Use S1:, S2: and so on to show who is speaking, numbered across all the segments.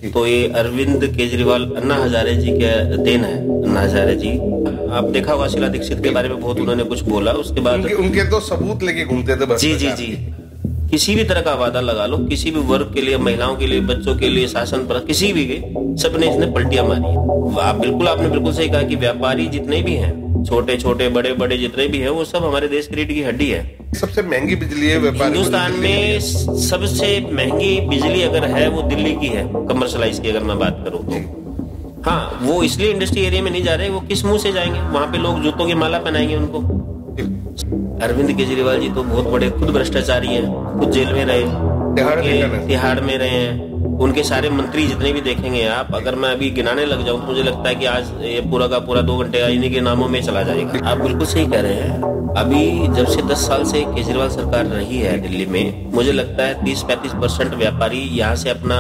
S1: तो ये अरविंद केजरीवाल अन्ना हजारे जी के देन है। अन्ना हजारे जी, आप देखा होगा शीला दीक्षित के बारे में बहुत उन्होंने कुछ बोला, उसके बाद
S2: उनके तो सबूत लेके घूमते थे।
S1: जी जी जी, किसी भी तरह का वादा लगा लो, किसी भी वर्ग के लिए, महिलाओं के लिए, बच्चों के लिए, शासन पर, किसी भी के, सबने इसने पलटियां मारी। आपने बिल्कुल सही कहा कि व्यापारी जितने भी हैं, छोटे छोटे बड़े बड़े जितने भी हैं, वो सब हमारे देश की रीढ़ की हड्डी है।
S2: सबसे महंगी बिजली है व्यापारी
S1: हिंदुस्तान में, सबसे महंगी बिजली अगर है वो दिल्ली की है, कमर्शलाइज की अगर मैं बात करूँ तो। हाँ, वो इसलिए इंडस्ट्री एरिया में नहीं जा रहे, वो किस मुंह से जाएंगे? वहां पे लोग जूतों की माला पहनाएंगे उनको। अरविंद केजरीवाल जी तो बहुत बड़े खुद भ्रष्टाचारी हैं, खुद जेल में रहे, तिहाड़ में रहे हैं। उनके सारे मंत्री जितने भी देखेंगे आप, अगर मैं अभी गिनाने लग जाऊं तो मुझे लगता है कि आज ये पूरा का पूरा 2 घंटे इन्हीं के नामों में चला जाएगा। आप बिल्कुल सही कह रहे हैं। अभी जब से 10 साल से केजरीवाल सरकार रही है दिल्ली में, मुझे लगता है 30-35% व्यापारी यहाँ से अपना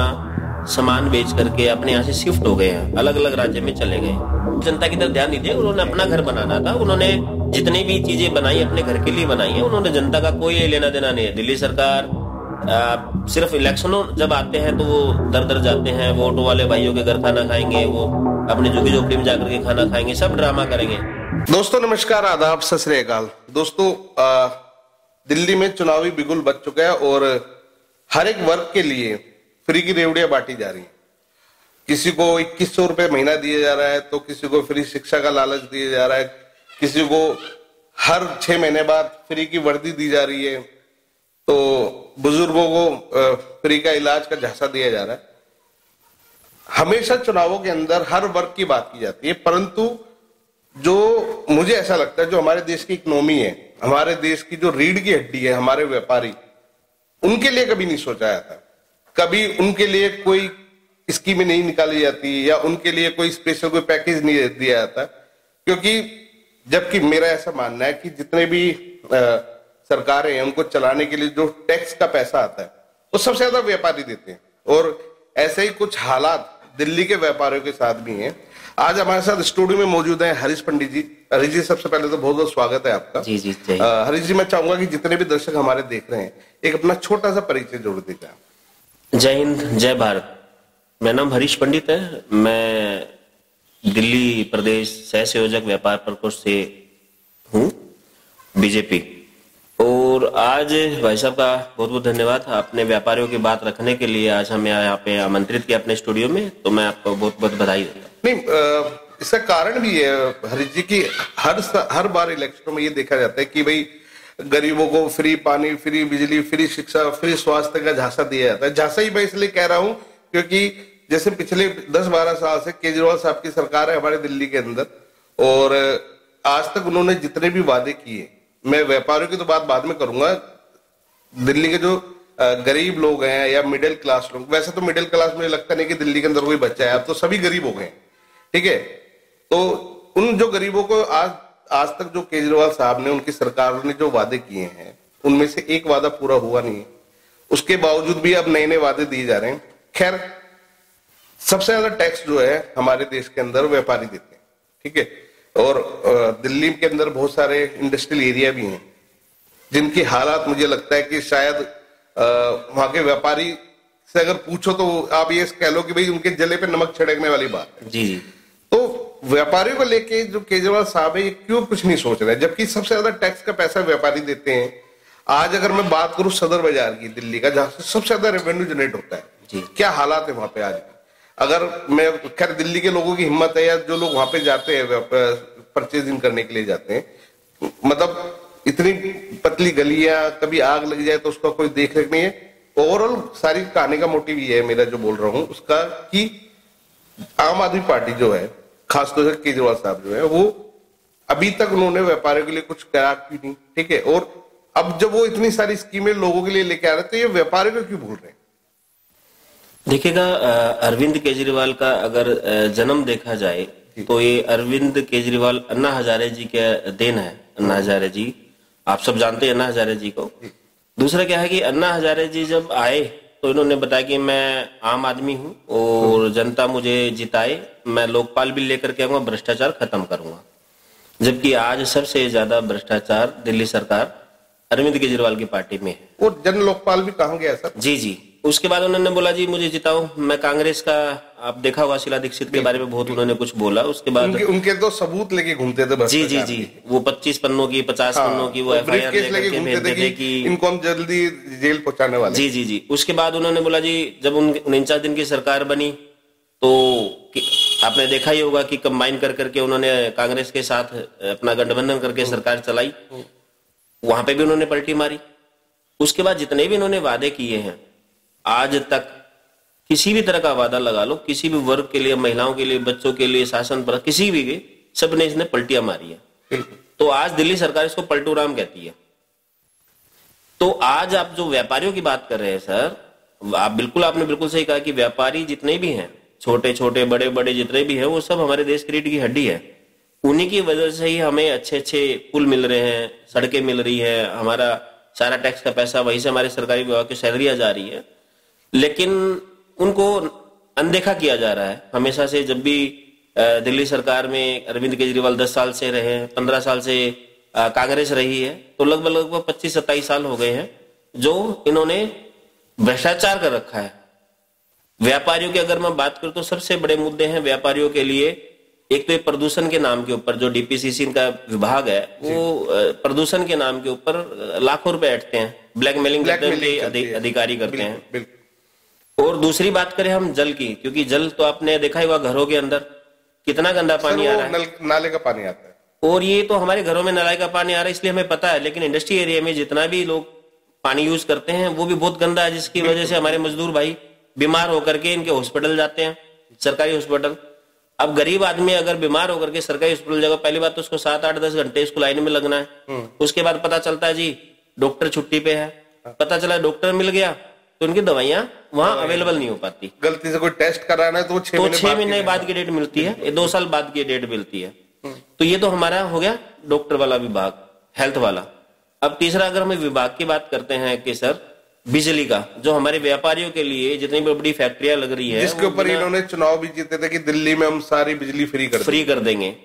S1: सामान बेच करके अपने यहाँ से शिफ्ट हो गए हैं, अलग अलग राज्य में चले गए। जनता की तरफ ध्यान नहीं दिया, उन्होंने अपना घर बनाना था। उन्होंने जितनी भी चीजें बनाई अपने घर के लिए बनाई है, उन्होंने जनता का कोई लेना देना नहीं है। दिल्ली सरकार सिर्फ इलेक्शनों जब आते हैं तो वो दर दर जाते हैं, वो ऑटो वाले भाइयों के घर खाना खाएंगे, वो अपने झुग्गी झोपड़ी में जाकर के खाना खाएंगे, सब ड्रामा करेंगे।
S2: दोस्तों नमस्कार, आदाब, सत श्री अकाल। दोस्तों दिल्ली में चुनावी बिगुल बज चुका है और हर एक वर्ग के लिए फ्री की रेवड़ियां बांटी जा रही है। किसी को 2100 रुपए महीना दिया जा रहा है, तो किसी को फ्री शिक्षा का लालच दिया जा रहा है, किसी को हर 6 महीने बाद फ्री की वर्दी दी जा रही है, तो बुजुर्गों को फ्री का इलाज का झांसा दिया जा रहा है। हमेशा चुनावों के अंदर हर वर्ग की बात की जाती है, परंतु जो मुझे ऐसा लगता है जो हमारे देश की इकोनॉमी है, हमारे देश की जो रीढ़ की हड्डी है, हमारे व्यापारी, उनके लिए कभी नहीं सोचा जाता। कभी उनके लिए कोई स्कीमें नहीं निकाली जाती या उनके लिए कोई स्पेशल कोई पैकेज नहीं दिया जाता, क्योंकि जबकि मेरा ऐसा मानना है कि जितने भी सरकारें हैं उनको चलाने के लिए जो टैक्स का पैसा आता है वो सबसे ज्यादा व्यापारी देते हैं। और ऐसे ही कुछ हालात दिल्ली के व्यापारियों के साथ भी हैं। आज हमारे साथ स्टूडियो में मौजूद हैं हरीश पंडित जी। हरीश जी, सबसे पहले तो बहुत बहुत स्वागत है आपका।
S1: जी जी,
S2: हरीश जी, मैं चाहूंगा कि जितने भी दर्शक हमारे देख रहे हैं, एक अपना छोटा सा परिचय जोड़ दीजिए।
S1: जय हिंद, जय भारत। मेरा नाम हरीश पंडित है। मैं दिल्ली प्रदेश सह संयोजक व्यापार प्रकोष्ठ से हूँ, बीजेपी। और आज भाई साहब का बहुत बहुत धन्यवाद, आपने व्यापारियों की बात रखने के लिए आज हमें यहाँ पे आमंत्रित किया अपने स्टूडियो में, तो मैं आपको बहुत बहुत बधाई देता हूँ।
S2: नहीं, इसका कारण भी है हरीश जी की हर बार इलेक्शनों में ये देखा जाता है कि भाई गरीबों को फ्री पानी, फ्री बिजली, फ्री शिक्षा, फ्री स्वास्थ्य का झांसा दिया जाता है। झांसा ही मैं इसलिए कह रहा हूँ क्योंकि जैसे पिछले 10-12 साल से केजरीवाल साहब की सरकार है हमारे दिल्ली के अंदर, और आज तक उन्होंने जितने भी वादे किए, मैं व्यापारियों की तो बात बाद में करूंगा, दिल्ली के जो गरीब लोग हैं या मिडिल क्लास लोग, वैसे तो मिडिल क्लास मुझे लगता नहीं कि दिल्ली के अंदर कोई बच्चा है, अब तो सभी गरीब हो गए, ठीक है। तो उन जो गरीबों को आज तक जो केजरीवाल साहब ने, उनकी सरकार ने जो वादे किए हैं, उनमें से एक वादा पूरा हुआ नहीं है। उसके बावजूद भी अब नए नए वादे दिए जा रहे हैं। खैर, सबसे ज्यादा टैक्स जो है हमारे देश के अंदर व्यापारी देते हैं, ठीक है। और दिल्ली के अंदर बहुत सारे इंडस्ट्रियल एरिया भी हैं जिनकी हालात मुझे लगता है कि शायद वहां के व्यापारी से अगर पूछो तो आप ये कह लो कि भाई उनके जले पे नमक छिड़कने वाली बात है।
S1: जी जी।
S2: तो व्यापारियों को लेके जो केजरीवाल साहब है, ये क्यों कुछ नहीं सोच रहे, जबकि सबसे ज्यादा टैक्स का पैसा व्यापारी देते हैं। आज अगर मैं बात करूं सदर बाजार की, दिल्ली का, जहां से सबसे ज्यादा रेवेन्यू जनरेट होता है जी, क्या हालात है वहां पे आज। अगर मैं, खैर दिल्ली के लोगों की हिम्मत है या जो लोग वहां पे जाते हैं परचेजिंग करने के लिए जाते हैं, मतलब इतनी पतली गलियां, कभी आग लग जाए तो उसका कोई देख रेख नहीं है। ओवरऑल सारी कहानी का मोटिव ये है, मेरा जो बोल रहा हूं उसका, कि आम आदमी पार्टी जो है, खासतौर से केजरीवाल साहब जो है, वो अभी तक उन्होंने व्यापारियों के लिए कुछ करा भी नहीं, ठीक है। और अब जब वो इतनी सारी स्कीमें लोगों के लिए लेके आ रहे तो ये व्यापारियों को क्यों भूल रहे हैं।
S1: देखिएगा, अरविंद केजरीवाल का अगर जन्म देखा जाए तो ये अरविंद केजरीवाल अन्ना हजारे जी के देन है। अन्ना हजारे जी, आप सब जानते हैं अन्ना हजारे जी को। दूसरा क्या है कि अन्ना हजारे जी जब आए तो इन्होंने बताया कि मैं आम आदमी हूं और जनता मुझे जिताए, मैं लोकपाल बिल लेकर के आऊंगा, भ्रष्टाचार खत्म करूंगा। जबकि आज सबसे ज्यादा भ्रष्टाचार दिल्ली सरकार अरविंद केजरीवाल की पार्टी में है।
S2: वो जन लोकपाल भी कहा गया सर।
S1: जी जी, उसके बाद उन्होंने बोला जी मुझे जिताओ, मैं कांग्रेस का, आप देखा होगा शीला दीक्षित के बारे में बहुत उन्होंने कुछ बोला। उसके बाद
S2: उनके तो सबूत लेके घूमते थे
S1: जी वो 25 पन्नों की 50 पन्नों की वो FIR लेके भेजते थे कि
S2: इनको हम जल्दी जेल पहुंचाने वाले।
S1: जी। उसके बाद उन्होंने बोला जी जब 49 दिन की सरकार बनी तो आपने देखा ही होगा कि कंबाइन कर करके उन्होंने कांग्रेस के साथ अपना गठबंधन करके सरकार चलाई, वहां पे भी उन्होंने पलटी मारी। उसके बाद जितने भी इन्होंने वादे किए हैं आज तक, किसी भी तरह का वादा लगा लो, किसी भी वर्ग के लिए, महिलाओं के लिए, बच्चों के लिए, शासन पर, किसी भी के, सबने इसने पलटियां मारी है। तो आज दिल्ली सरकार इसको पलटू राम कहती है। तो आज आप जो व्यापारियों की बात कर रहे हैं सर, आपने बिल्कुल सही कहा कि व्यापारी जितने भी हैं, छोटे छोटे बड़े बड़े जितने भी हैं, वो सब हमारे देश की रीढ़ की हड्डी है। उन्हीं की वजह से ही हमें अच्छे अच्छे पुल मिल रहे हैं, सड़कें मिल रही है, हमारा सारा टैक्स का पैसा वहीं से हमारे सरकारी विभाग की सैलरियां जा रही है। लेकिन उनको अनदेखा किया जा रहा है हमेशा से। जब भी दिल्ली सरकार में अरविंद केजरीवाल 10 साल से रहे हैं, 15 साल से कांग्रेस रही है, तो लगभग 25-27 साल हो गए हैं जो इन्होंने भ्रष्टाचार कर रखा है। व्यापारियों की अगर मैं बात करूं तो सबसे बड़े मुद्दे हैं व्यापारियों के लिए। एक तो प्रदूषण के नाम के ऊपर जो DPCC का विभाग है, वो प्रदूषण के नाम के ऊपर लाखों रुपए ऐंठते हैं, ब्लैकमेलिंग अधिकारी करते हैं। और दूसरी बात करें हम जल की, क्योंकि जल तो आपने देखा ही होगा घरों के अंदर कितना गंदा पानी आ रहा है,
S2: नाले का पानी आता है।
S1: और ये तो हमारे घरों में नाले का पानी आ रहा है इसलिए हमें पता है, लेकिन इंडस्ट्री एरिया में जितना भी लोग पानी यूज करते हैं वो भी बहुत गंदा है, जिसकी वजह से हमारे मजदूर भाई बीमार होकर के इनके हॉस्पिटल जाते हैं, सरकारी हॉस्पिटल। अब गरीब आदमी अगर बीमार होकर के सरकारी हॉस्पिटल जाएगा, पहली बात तो उसको 7, 8, 10 घंटे उसको लाइन में लगना है। उसके बाद पता चलता है जी डॉक्टर छुट्टी पे है, पता चला डॉक्टर मिल गया तो उनकी दवाइयां वहां अवेलेबल नहीं हो पाती।
S2: गलती से कोई टेस्ट कराना है तो
S1: 6 महीने बाद की डेट मिलती है, 2 साल बाद की डेट मिलती है। तो ये तो हमारा हो गया डॉक्टर वाला विभाग, हेल्थ वाला। अब तीसरा अगर हम विभाग की बात करते हैं कि सर बिजली का, जो हमारे व्यापारियों के लिए जितनी बड़ी फैक्ट्रियां लग रही है,
S2: जिसके ऊपर इन्होंने चुनाव भी जीते थे कि दिल्ली में हम सारी बिजली फ्री कर देंगे।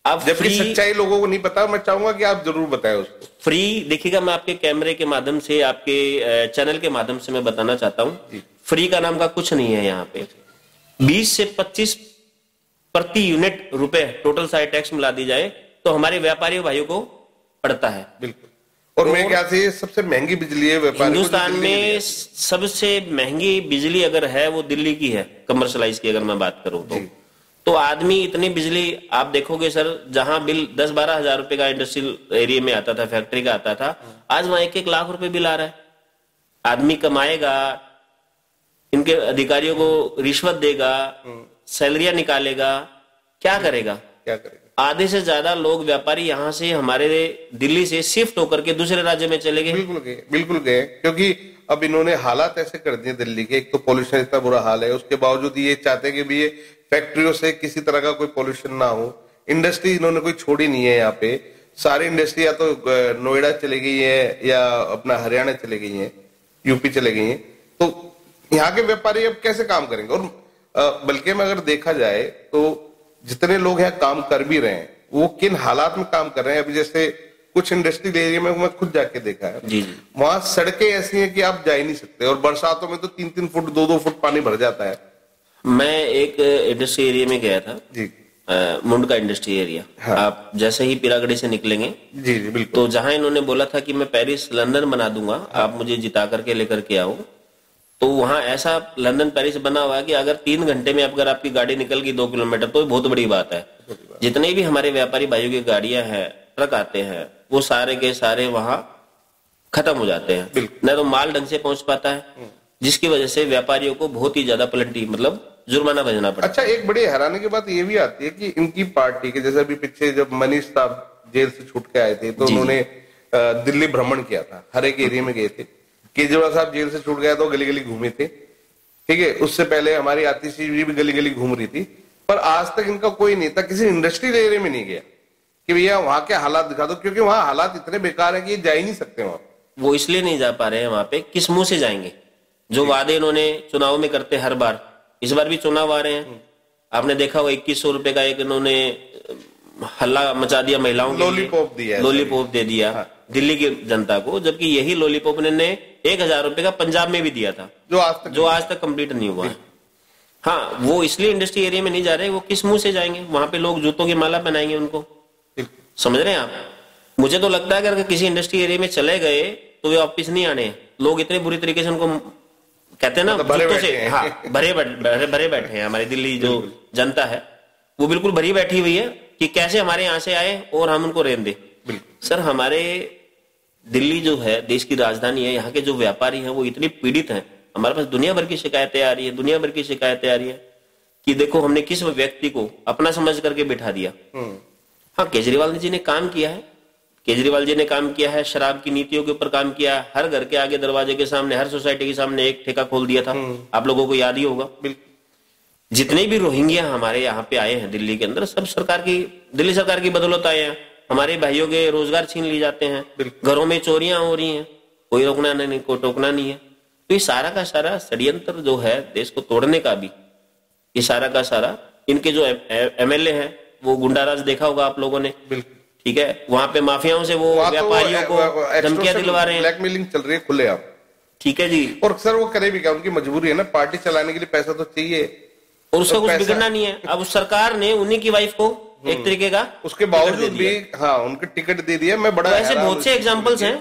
S1: अब
S2: जबकि सच्चाई लोगों को नहीं पता, मैं चाहूंगा कि आप जरूर बताएं उसको।
S1: फ्री देखिएगा, मैं आपके कैमरे के माध्यम से, आपके चैनल के माध्यम से मैं बताना चाहता हूँ, फ्री का नाम का कुछ नहीं है यहाँ पे। 20 से 25 प्रति यूनिट रुपए टोटल सारे टैक्स मिला दी जाए तो हमारे व्यापारी भाइयों को पड़ता है।
S2: बिल्कुल। और मेरे ख्याल से सबसे महंगी बिजली है व्यापारी
S1: हिंदुस्तान में, सबसे महंगी बिजली अगर है वो दिल्ली की है, कमर्शलाइज की अगर मैं बात करूं तो आदमी इतनी बिजली आप देखोगे सर, जहां बिल 10-12 हजार रुपए का इंडस्ट्रियल एरिया में आता था, फैक्ट्री का आता था, आज वहां 1-1 लाख रुपए बिल आ रहा है। आदमी कमाएगा, इनके अधिकारियों को रिश्वत देगा, सैलरियां निकालेगा, क्या करेगा? आधे से ज्यादा लोग व्यापारी यहाँ से, हमारे दिल्ली से शिफ्ट होकर के दूसरे राज्य में चले गए।
S2: बिल्कुल गए, क्योंकि अब इन्होंने हालात ऐसे कर दिए दिल्ली के। एक तो पोल्यूशन इतना बुरा हाल है, उसके बावजूद ये चाहते हैं कि भी ये फैक्ट्रियों से किसी तरह का कोई पोल्यूशन ना हो। इंडस्ट्री इन्होंने कोई छोड़ी नहीं है यहाँ पे, सारी इंडस्ट्री या तो नोएडा चली गई है या अपना हरियाणा चली गई है, यूपी चले गई है। तो यहाँ के व्यापारी अब कैसे काम करेंगे? और बल्कि में अगर देखा जाए तो जितने लोग यहाँ काम कर भी रहे हैं वो किन हालात में काम कर रहे हैं। अभी जैसे कुछ इंडस्ट्रियल एरिया में मैं खुद जाके देखा है, वहां सड़कें ऐसी हैं कि आप जा ही नहीं सकते, और बरसातों में तो 3-3 फुट 2-2 फुट पानी भर जाता है।
S1: मैं एक इंडस्ट्री एरिया में गया था जी, मुंड का इंडस्ट्री एरिया। हाँ। आप जैसे ही पीरागढ़ी से निकलेंगे
S2: जी बिल्कुल,
S1: तो जहां इन्होंने बोला था कि मैं पेरिस लंदन बना दूंगा, आप मुझे जिता करके लेकर के आओ, तो वहां ऐसा लंदन पेरिस बना हुआ है कि अगर 3 घंटे में अगर आपकी गाड़ी निकल गई 2 किलोमीटर तो बहुत बड़ी बात है। जितने भी हमारे व्यापारी भाइयों की गाड़ियां हैं, ट्रक आते हैं, वो सारे के सारे वहां खत्म हो जाते हैं, न तो माल ढंग से पहुंच पाता है, जिसकी वजह से व्यापारियों को बहुत ही ज्यादा पेनल्टी मतलब जुर्माना भरना पड़ता है।
S2: अच्छा, एक बड़ी हैरानी की बात ये भी आती है कि इनकी पार्टी के, जैसे अभी पीछे जब मनीष साहब जेल से छूट के आए थे तो उन्होंने दिल्ली भ्रमण किया था, हर एक एरिया में गए थे। केजरीवाल साहब जेल से छूट गया तो गली गली घूमे थे, ठीक है। उससे पहले हमारी आतिशी भी गली गली घूम रही थी, पर आज तक इनका कोई नेता किसी इंडस्ट्रियल एरिया में नहीं गया कि भैया वहां के हालात दिखा दो, क्योंकि वहां हालात इतने बेकार है कि ये जा ही नहीं सकते वहां।
S1: वो इसलिए नहीं जा पा रहे हैं वहां पे, किस मुंह से जाएंगे? जो वादे इन्होंने चुनाव में करते हर बार, इस बार भी चुनाव आ रहे हैं, आपने देखा होगा 2100 रुपए का एक इन्होंने हल्ला मचा दिया महिलाओं के,
S2: लॉलीपॉप दिया,
S1: लॉलीपॉप दे दिया। हाँ। दिल्ली की जनता को, जबकि यही लॉलीपॉप ने 1,000 रुपए का पंजाब में भी दिया था, जो आज तक कंप्लीट नहीं हुआ है। हाँ, वो इसलिए इंडस्ट्री एरिया में नहीं जा रहे, वो किस मुंह से जाएंगे? वहां पे लोग जूतों की माला पहनाएंगे उनको, समझ रहे हैं आप? मुझे तो लगता है अगर किसी इंडस्ट्री एरिया में चले गए तो वे वापिस नहीं आने। लोग इतने बुरी तरीके से उनको कहते हैं ना, जूतों से, हाँ, भरे बैठे हैं। हमारी दिल्ली जो जनता है वो बिल्कुल भरी बैठी हुई है कि कैसे हमारे यहाँ से आए और हम उनको रेन दे। सर, हमारे दिल्ली जो है देश की राजधानी है, यहाँ के जो व्यापारी हैं वो इतने पीड़ित हैं। हमारे पास दुनिया भर की शिकायतें आ रही है, दुनिया भर की शिकायतें आ रही है कि देखो हमने किस व्यक्ति को अपना समझ करके बिठा दिया। हाँ, केजरीवाल जी ने काम किया है, केजरीवाल जी ने काम किया है, शराब की नीतियों के ऊपर काम किया है। हर घर के आगे, दरवाजे के सामने, हर सोसाइटी के सामने एक ठेका खोल दिया था, आप लोगों को याद ही होगा। जितने भी रोहिंग्या हमारे यहाँ पे आए हैं दिल्ली के अंदर, सब दिल्ली सरकार की बदौलत आए हैं। हमारे भाइयों के रोजगार छीन लिए जाते हैं, घरों में चोरियां हो रही हैं, कोई रोकना नहीं, कोई टोकना नहीं है। तो ये सारा का सारा षड्यंत्र जो है देश को तोड़ने का भी, ये सारा का सारा इनके जो एमएलए हैं वो गुंडाराज देखा होगा आप लोगों ने, ठीक है? वहां पे माफियाओं से वो व्यापारियों को धमकियां दिलवा रहे हैं,
S2: ब्लैकमेलिंग चल रही है खुलेआम, ठीक
S1: है जी।
S2: और सर वो करे भी क्या, उनकी मजबूरी है ना, पार्टी चलाने के लिए पैसा तो चाहिए
S1: और उसका कुछ बिगड़ना नहीं है। अब उस सरकार ने उन्हीं की वाइफ को एक तरीके का,
S2: उसके बावजूद भी हाँ उनके टिकट दे दिया। मैं बड़ा
S1: ऐसे बहुत से एग्जांपल्स हैं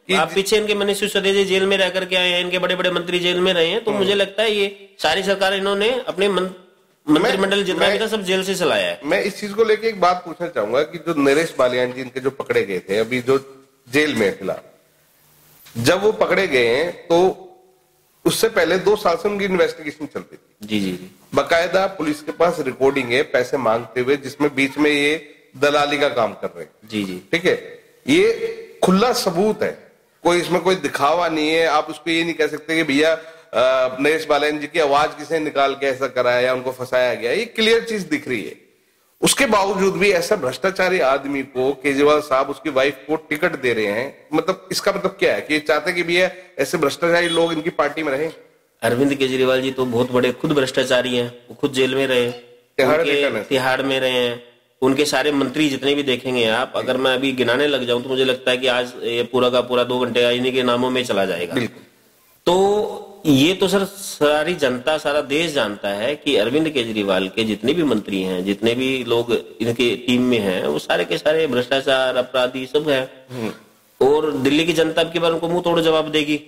S1: कि आप पीछे इनके मनीष सिसोदिया जी जेल में रह करके आए हैं, इनके बड़े बड़े मंत्री जेल में रहे हैं। तो मुझे लगता है ये सारी सरकार इन्होंने अपने मंत्रिमंडल जितना भी था सब जेल से चलाया है।
S2: मैं इस चीज को लेके एक बात पूछना चाहूंगा कि जो नरेश बालियान जी इनके जो पकड़े गए थे अभी जो जेल में फिलहाल, जब वो पकड़े गए हैं तो उससे पहले 2 साल से उनकी इन्वेस्टिगेशन चल रही थी।
S1: जी जी,
S2: बाकायदा पुलिस के पास रिकॉर्डिंग है पैसे मांगते हुए, जिसमें बीच में ये दलाली का काम कर रहे हैं।
S1: जी जी,
S2: ठीक है, ये खुला सबूत है, कोई इसमें कोई दिखावा नहीं है। आप उसको ये नहीं कह सकते कि भैया नरेश बालियान जी की आवाज किसे निकाल के ऐसा कराया या उनको फंसाया गया, ये क्लियर चीज दिख रही है। उसके बावजूद भी ऐसा भ्रष्टाचारी आदमी को केजरीवाल साहब उसकी वाइफ को टिकट दे रहे हैं, मतलब इसका मतलब क्या है कि ये चाहते कि भैया ऐसे भ्रष्टाचारी लोग इनकी पार्टी में रहे?
S1: अरविंद केजरीवाल जी तो बहुत बड़े खुद भ्रष्टाचारी हैं, वो खुद जेल में रहे, तिहाड़ में रहे हैं। उनके सारे मंत्री जितने भी देखेंगे आप, अगर मैं अभी गिनाने लग जाऊं तो मुझे लगता है कि आज ये पूरा का पूरा 2 घंटे इन्हीं के नामों में चला जाएगा। तो ये तो सर सारी जनता, सारा देश जानता है कि अरविंद केजरीवाल के जितने भी मंत्री हैं, जितने भी लोग इनके टीम में हैं, वो सारे के सारे भ्रष्टाचार अपराधी सब है। और दिल्ली की जनता अब की बार उनको मुंह तोड़ जवाब देगी।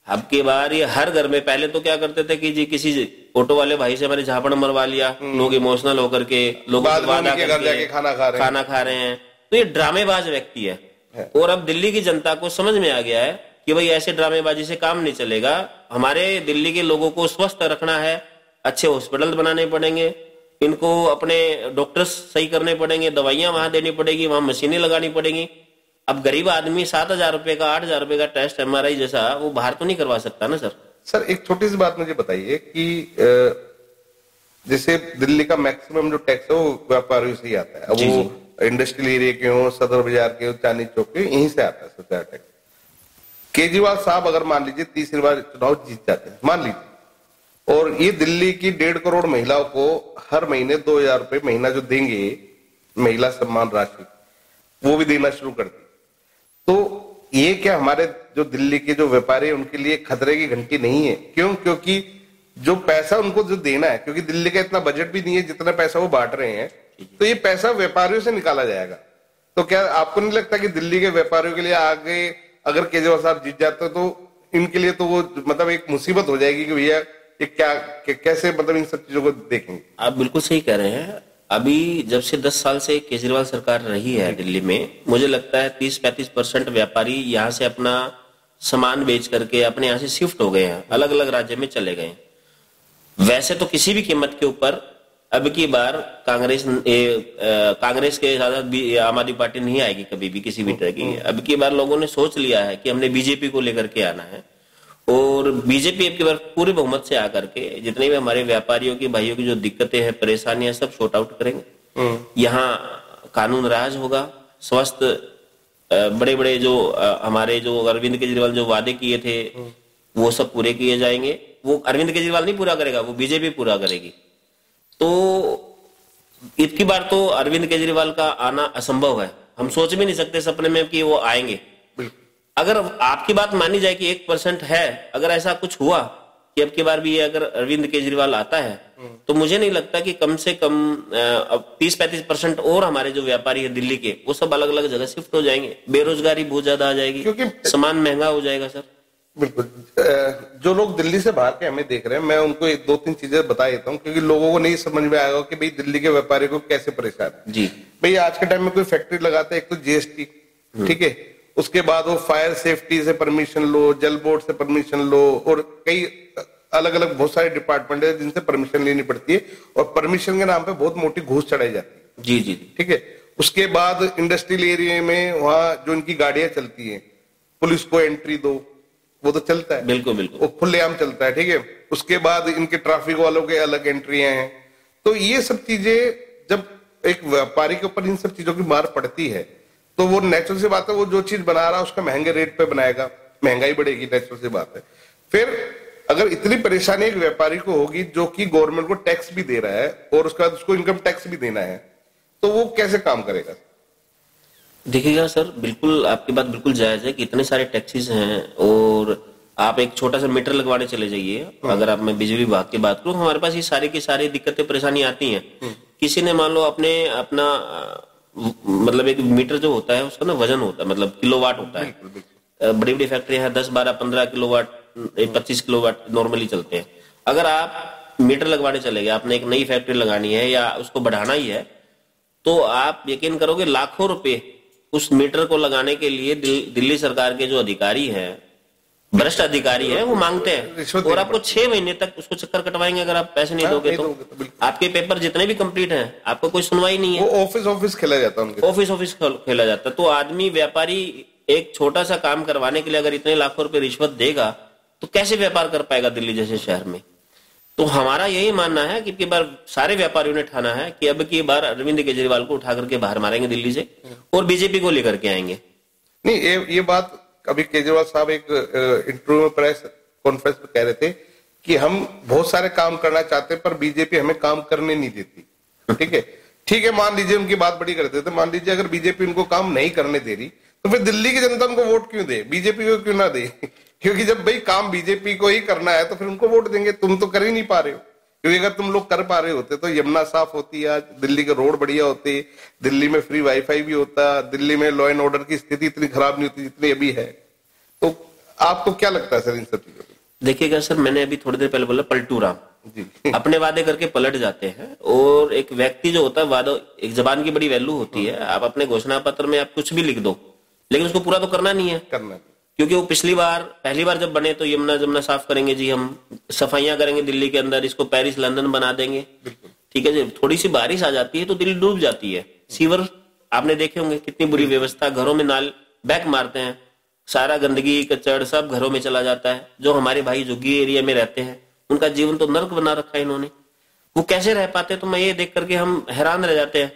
S1: अब की बार ये हर घर में, पहले तो क्या करते थे कि जी किसी ऑटो वाले भाई से हमारे झापड़ मरवा लिया, लोग इमोशनल होकर के लोगों से वादा करके खाना खा रहे हैं। तो ये ड्रामेबाज व्यक्ति है। और अब दिल्ली की जनता को समझ में आ गया है कि भाई ऐसे ड्रामेबाजी से काम नहीं चलेगा। हमारे दिल्ली के लोगों को स्वस्थ रखना है, अच्छे हॉस्पिटल बनाने पड़ेंगे, इनको अपने डॉक्टर्स सही करने पड़ेंगे, दवाइयां वहां देनी पड़ेगी, वहां मशीनें लगानी पड़ेगी। अब गरीब आदमी 7,000 रुपए का, 8,000 रुपए का टेस्ट MRI जैसा वो बाहर तो नहीं करवा सकता ना सर।
S2: सर एक छोटी सी बात मुझे बताइए कि जैसे दिल्ली का मैक्सिमम जो टैक्स है वो व्यापारियों से ही आता है। अब वो इंडस्ट्रियल एरिया के हो, सदर बाजार के हो, चांदनी चौक के, यहीं से आता है सबसे ज्यादा टैक्स। केजरीवाल साहब अगर मान लीजिए तीसरी बार चुनाव जीत जाते हैं, मान लीजिए, और ये दिल्ली की 1.5 करोड़ महिलाओं को हर महीने 2,000 रुपए महीना जो देंगे महिला सम्मान राशि, वो भी देना शुरू कर दी, तो ये क्या हमारे जो दिल्ली के जो व्यापारी हैं उनके लिए खतरे की घंटी नहीं है? क्यों? क्योंकि जो पैसा उनको जो देना है, क्योंकि दिल्ली का इतना बजट भी नहीं है जितना पैसा वो बांट रहे हैं, तो ये पैसा व्यापारियों से निकाला जाएगा। तो क्या आपको नहीं लगता कि दिल्ली के व्यापारियों के लिए आगे अगर केजरीवाल साहब जीत जाते तो इनके लिए तो वो मतलब एक मुसीबत हो जाएगी कि भैया ये कैसे मतलब इन सब चीजों को देखेंगे?
S1: आप बिल्कुल सही कह रहे हैं। अभी जब से 10 साल से केजरीवाल सरकार रही है दिल्ली में, मुझे लगता है 30-35% व्यापारी यहाँ से अपना सामान बेच करके अपने यहाँ से शिफ्ट हो गए हैं, अलग अलग राज्य में चले गए हैं। वैसे तो किसी भी कीमत के ऊपर अब की बार कांग्रेस के साथ आम आदमी पार्टी नहीं आएगी कभी भी किसी भी तरह की। अब की बार लोगों ने सोच लिया है कि हमने बीजेपी को लेकर के आना है, और बीजेपी अब की बार पूरे बहुमत से आकर के जितने भी हमारे व्यापारियों की, भाइयों की जो दिक्कतें हैं, परेशानियां, सब शॉर्ट आउट करेंगे। यहाँ कानून राज होगा, स्वस्थ बड़े बड़े जो हमारे जो अरविंद केजरीवाल जो वादे किए थे वो सब पूरे किए जाएंगे। वो अरविंद केजरीवाल नहीं पूरा करेगा, वो बीजेपी पूरा करेगी। तो इतकी बार तो अरविंद केजरीवाल का आना असंभव है, हम सोच भी नहीं सकते सपने में कि वो आएंगे। अगर आपकी बात मानी जाए कि 1% है, अगर ऐसा कुछ हुआ कि अब की बार भी अगर अरविंद केजरीवाल आता है, तो मुझे नहीं लगता कि कम से कम 30-35% और हमारे जो व्यापारी है दिल्ली के, वो सब अलग अलग जगह शिफ्ट हो जाएंगे। बेरोजगारी बहुत ज्यादा आ जाएगी, क्योंकि सामान महंगा हो जाएगा सर।
S2: बिल्कुल। जो लोग दिल्ली से बाहर के हमें देख रहे हैं, मैं उनको 2-3 चीजें बता देता हूँ, क्योंकि लोगों को नहीं समझ में आएगा कि भाई दिल्ली के व्यापारी को कैसे परेशान है।
S1: जी
S2: भाई आज के टाइम में कोई फैक्ट्री लगाता है, एक तो जीएसटी, ठीक है, उसके बाद वो फायर सेफ्टी से परमिशन लो, जल बोर्ड से परमिशन लो, और कई अलग अलग बहुत सारे डिपार्टमेंट है जिनसे परमिशन लेनी पड़ती है, और परमिशन के नाम पे बहुत मोटी घूस चढ़ाई जाती है।
S1: जी जी,
S2: ठीक है। उसके बाद इंडस्ट्रियल एरिया में वहां जो इनकी गाड़ियां चलती हैं, पुलिस को एंट्री दो, वो तो चलता है,
S1: बिल्कुल बिल्कुल,
S2: वो खुलेआम चलता है, ठीक है। उसके बाद इनके ट्रैफिक वालों के अलग एंट्रियां हैं। तो ये सब चीजें जब एक व्यापारी के ऊपर इन सब चीजों की मार पड़ती है, तो वो नेचुरल सी बात है, वो जो चीज बना रहा है उसका महंगे रेट पे बनाएगा, महंगाई बढ़ेगी, नेचुरल सी बात है। फिर अगर इतनी परेशानी एक व्यापारी को होगी जो कि गवर्नमेंट को टैक्स भी दे रहा है और उसका उसको इनकम टैक्स भी देना है, तो वो कैसे काम करेगा?
S1: देखिएगा सर, बिल्कुल आपकी बात बिल्कुल जायज है कि इतने सारे टैक्सीज हैं, और आप एक छोटा सा मीटर लगवाने चले जाइए, अगर आप मैं बिजली विभाग की बात करूं, हमारे पास ये सारी की सारी दिक्कतें परेशानी आती हैं। किसी ने मान लो अपना मतलब एक मीटर जो होता है उसका ना वजन होता है, मतलब किलोवाट होता है। बड़ी बड़ी फैक्ट्री है 10, 12, 15 किलोवाट, 25 किलोवाट नॉर्मली चलते हैं। अगर आप मीटर लगवाने चले गए, आपने एक नई फैक्ट्री लगानी है या उसको बढ़ाना ही है, तो आप यकीन करोगे लाखों रुपए उस मीटर को लगाने के लिए दिल्ली सरकार के जो अधिकारी हैं, भ्रष्ट अधिकारी हैं, वो मांगते हैं, और आपको 6 महीने तक उसको चक्कर कटवाएंगे अगर आप पैसे नहीं दोगे तो। आपके पेपर जितने भी कंप्लीट हैं, आपको कोई सुनवाई नहीं है,
S2: वो ऑफिस खेला जाता है,
S1: ऑफिस खेला जाता है। तो आदमी व्यापारी एक छोटा सा काम करवाने के लिए अगर इतने लाखों रुपए रिश्वत देगा, तो कैसे व्यापार कर पाएगा दिल्ली जैसे शहर में? तो हमारा यही मानना है कि अब बार सारे व्यापारियों ने ठाना है कि अब की बार अरविंद केजरीवाल को उठा करके बाहर मारेंगे दिल्ली से, और बीजेपी को लेकर के आएंगे।
S2: नहीं, ये बात अभी केजरीवाल साहब एक इंटरव्यू में प्रेस कॉन्फ्रेंस में कह रहे थे कि हम बहुत सारे काम करना चाहते हैं पर बीजेपी हमें काम करने नहीं देती। ठीक है, मान लीजिए उनकी बात बड़ी करते थे, मान लीजिए अगर बीजेपी उनको काम नहीं करने दे रही, तो फिर दिल्ली की जनता उनको वोट क्यों दे, बीजेपी को क्यों ना दे? क्योंकि जब भाई काम बीजेपी को ही करना है तो फिर उनको वोट देंगे। तुम तो कर ही नहीं पा रहे हो, क्योंकि अगर तुम लोग कर पा रहे होते तो यमुना साफ होती, आज दिल्ली के रोड बढ़िया होते, दिल्ली में फ्री वाईफाई भी होता, दिल्ली में लॉ एंड ऑर्डर की स्थिति इतनी खराब नहीं होती जितनी अभी है। तो आपको क्या लगता है सर इन सब चीजों में?
S1: देखिएगा सर, मैंने अभी थोड़ी देर पहले बोला पलटू राम जी अपने वादे करके पलट जाते हैं, और एक व्यक्ति जो होता है वादा, एक जबान की बड़ी वैल्यू होती है। आप अपने घोषणा पत्र में आप कुछ भी लिख दो, लेकिन उसको पूरा तो करना नहीं है, क्योंकि वो पहली बार जब बने तो यमुना साफ करेंगे जी, हम सफाइयां करेंगे दिल्ली के अंदर, इसको पेरिस लंदन बना देंगे, ठीक है जी। थोड़ी सी बारिश आ जाती है तो दिल्ली डूब जाती है। सीवर आपने देखे होंगे कितनी बुरी व्यवस्था, घरों में नाल बैक मारते हैं, सारा गंदगी कचड़ सब घरों में चला जाता है। जो हमारे भाई झुग्गी एरिया में रहते हैं, उनका जीवन तो नर्क बना रखा है इन्होंने, वो कैसे रह पाते? तो मैं ये देख करके हम हैरान रह जाते हैं।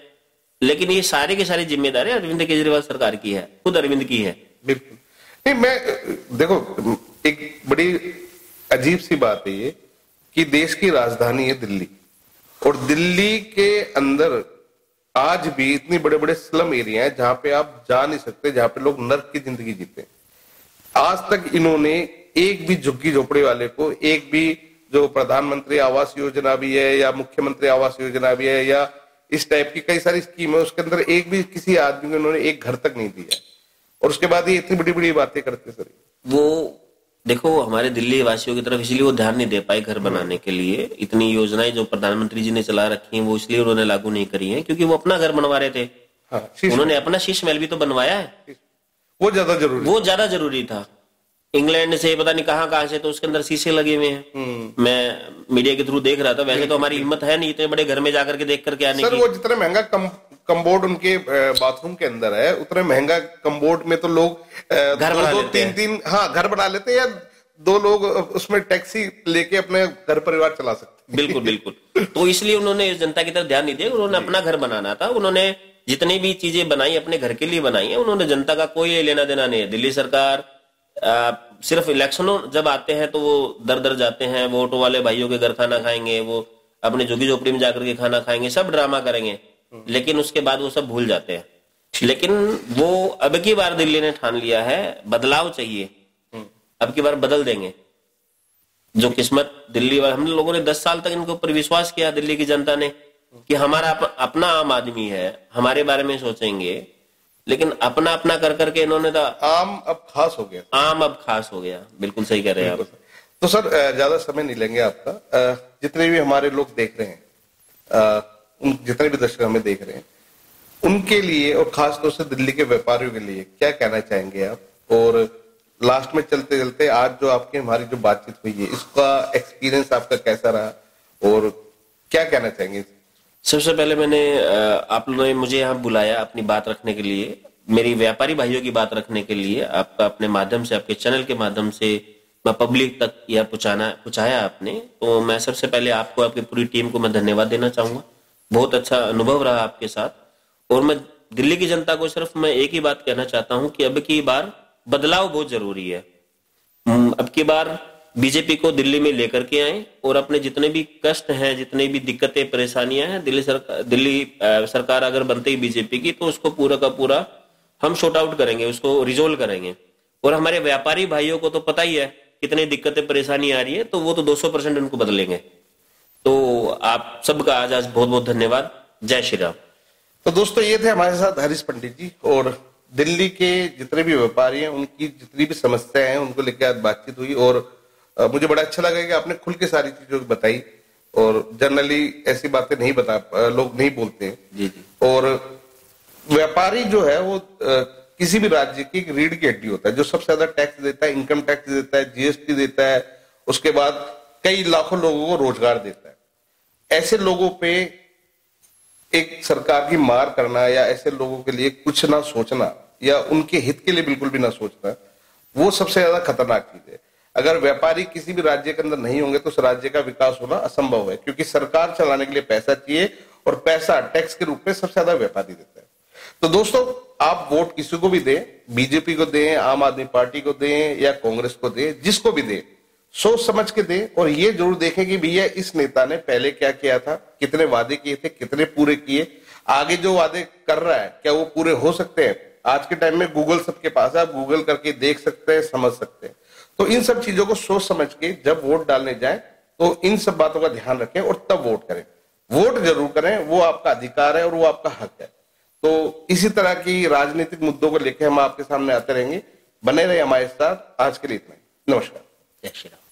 S1: लेकिन ये सारी की सारी जिम्मेदारी अरविंद केजरीवाल सरकार की है, खुद अरविंद की है।
S2: बिल्कुल नहीं, मैं देखो एक बड़ी अजीब सी बात है ये कि देश की राजधानी है दिल्ली, और दिल्ली के अंदर आज भी इतने बड़े बड़े स्लम एरिया हैं जहां पे आप जा नहीं सकते, जहां पे लोग नर्क की जिंदगी जीते हैं। आज तक इन्होंने एक भी झुग्गी झोपड़ी वाले को, एक भी जो प्रधानमंत्री आवास योजना भी है या मुख्यमंत्री आवास योजना भी है या इस टाइप की कई सारी स्कीम है, उसके अंदर एक भी किसी आदमी को इन्होंने एक घर तक नहीं दिया, और उसके बाद ये इतनी बड़ी बड़ी बातें करते सर।
S1: वो देखो हमारे दिल्ली वासियों की तरफ इसलिए वो ध्यान नहीं दे पाए घर बनाने के लिए। इतनी योजनाएं जो प्रधानमंत्री जी ने चला रखी हैं वो इसलिए उन्होंने लागू नहीं करी हैं क्योंकि वो अपना घर बनवा रहे थे।
S2: हाँ,
S1: उन्होंने अपना शीश महल भी तो बनवाया है,
S2: वो ज्यादा जरूरी
S1: था। इंग्लैंड से पता नहीं कहां से तो उसके अंदर शीशे लगे हुए हैं। मैं मीडिया के थ्रू देख रहा था। वैसे तो हमारी हिम्मत है नहीं इतने बड़े घर में जाकर के देख करके आने की।
S2: सर वो जितना महंगा कम्बोर्ड उनके बाथरूम के अंदर है, उतने महंगा कम्बोर्ड में तो लोग
S1: घर बना लेते हैं।
S2: तीन घर बना लेते हैं, या 2 लोग उसमें टैक्सी लेके अपने घर परिवार चला सकते हैं।
S1: बिल्कुल बिल्कुल। तो इसलिए उन्होंने जनता की तरफ ध्यान नहीं दिया। उन्होंने अपना घर बनाना था। उन्होंने जितनी भी चीजें बनाई अपने घर के लिए बनाई है। उन्होंने जनता का कोई लेना देना नहीं है। दिल्ली सरकार सिर्फ इलेक्शनों जब आते हैं तो वो दर दर जाते हैं, वोट वाले भाइयों के घर खाना खाएंगे, वो अपने झुग्गी झोपड़ी में जाकर के खाना खाएंगे, सब ड्रामा करेंगे, लेकिन उसके बाद वो सब भूल जाते हैं। लेकिन वो अब की बार दिल्ली ने ठान लिया है, बदलाव चाहिए, अब की बार बदल देंगे। जो किस्मत दिल्ली वाले, हम लोगों ने 10 साल तक इनके ऊपर विश्वास किया, दिल्ली की जनता ने, कि हमारा अपना आम आदमी है, हमारे बारे में सोचेंगे, लेकिन अपना अपना कर करके इन्होंने तो
S2: आम अब खास हो गया।
S1: आम अब खास हो गया। बिल्कुल सही कह रहे हैं आप।
S2: तो सर ज्यादा समय नहीं लेंगे आपका। जितने भी हमारे लोग देख रहे हैं, जितने भी दर्शक हमें देख रहे हैं, उनके लिए और खासतौर से दिल्ली के व्यापारियों के लिए क्या कहना चाहेंगे आप? और लास्ट में चलते चलते आज जो आपकी हमारी जो बातचीत हुई है, इसका एक्सपीरियंस आपका कैसा रहा और क्या कहना चाहेंगे?
S1: सबसे पहले मैंने आप लोगों ने मुझे यहाँ बुलाया अपनी बात रखने के लिए, मेरी व्यापारी भाइयों की बात रखने के लिए। आपका अपने माध्यम से, आपके चैनल के माध्यम से मैं पब्लिक तक यह पहुंचाया आपने, तो मैं सबसे पहले आपको, आपकी पूरी टीम को मैं धन्यवाद देना चाहूंगा। बहुत अच्छा अनुभव रहा आपके साथ। और मैं दिल्ली की जनता को सिर्फ मैं एक ही बात कहना चाहता हूं कि अब की बार बदलाव बहुत जरूरी है। अब की बार बीजेपी को दिल्ली में लेकर के आए और अपने जितने भी कष्ट हैं, जितने भी दिक्कतें परेशानियां हैं, दिल्ली सरकार अगर बनती है बीजेपी की, तो उसको पूरा का पूरा हम शॉर्ट आउट करेंगे, उसको रिजोल्व करेंगे। और हमारे व्यापारी भाइयों को तो पता ही है कितनी दिक्कतें परेशानी आ रही है, तो वो तो 200% उनको बदलेंगे। तो आप सबका आज बहुत बहुत धन्यवाद। जय श्री राम।
S2: तो दोस्तों, ये थे हमारे साथ हरीश पंडित जी, और दिल्ली के जितने भी व्यापारी हैं, उनकी जितनी भी समस्याएं हैं, उनको लेकर आज बातचीत हुई। और मुझे बड़ा अच्छा लगा कि आपने खुल के सारी चीजों को बताई। और जनरली ऐसी बातें नहीं लोग नहीं बोलते हैं।
S1: जी जी।
S2: और व्यापारी जो है वो किसी भी राज्य की रीढ़ की हड्डी होता है, जो सबसे ज्यादा टैक्स देता है, इनकम टैक्स देता है, जीएसटी देता है, उसके बाद कई लाखों लोगों को रोजगार देता है। ऐसे लोगों पे एक सरकार की मार करना या ऐसे लोगों के लिए कुछ ना सोचना या उनके हित के लिए बिल्कुल भी ना सोचना, वो सबसे ज्यादा खतरनाक चीज है। अगर व्यापारी किसी भी राज्य के अंदर नहीं होंगे तो उस राज्य का विकास होना असंभव है, क्योंकि सरकार चलाने के लिए पैसा चाहिए और पैसा टैक्स के रूप में सबसे ज्यादा व्यापारी देता है। तो दोस्तों, आप वोट किसी को भी दें, बीजेपी को दें, आम आदमी पार्टी को दें या कांग्रेस को दें, जिसको भी दें, सोच समझ के दें। और ये जरूर देखें कि भैया इस नेता ने पहले क्या किया था, कितने वादे किए थे, कितने पूरे किए, आगे जो वादे कर रहा है क्या वो पूरे हो सकते हैं। आज के टाइम में गूगल सबके पास है, आप गूगल करके देख सकते हैं, समझ सकते हैं। तो इन सब चीजों को सोच समझ के जब वोट डालने जाए तो इन सब बातों का ध्यान रखें और तब वोट करें। वोट जरूर करें, वो आपका अधिकार है और वो आपका हक है। तो इसी तरह की राजनीतिक मुद्दों को लेकर हम आपके सामने आते रहेंगे। बने रहे हमारे साथ। आज के लिए इतना ही। नमस्कार।
S1: जय श्री राम।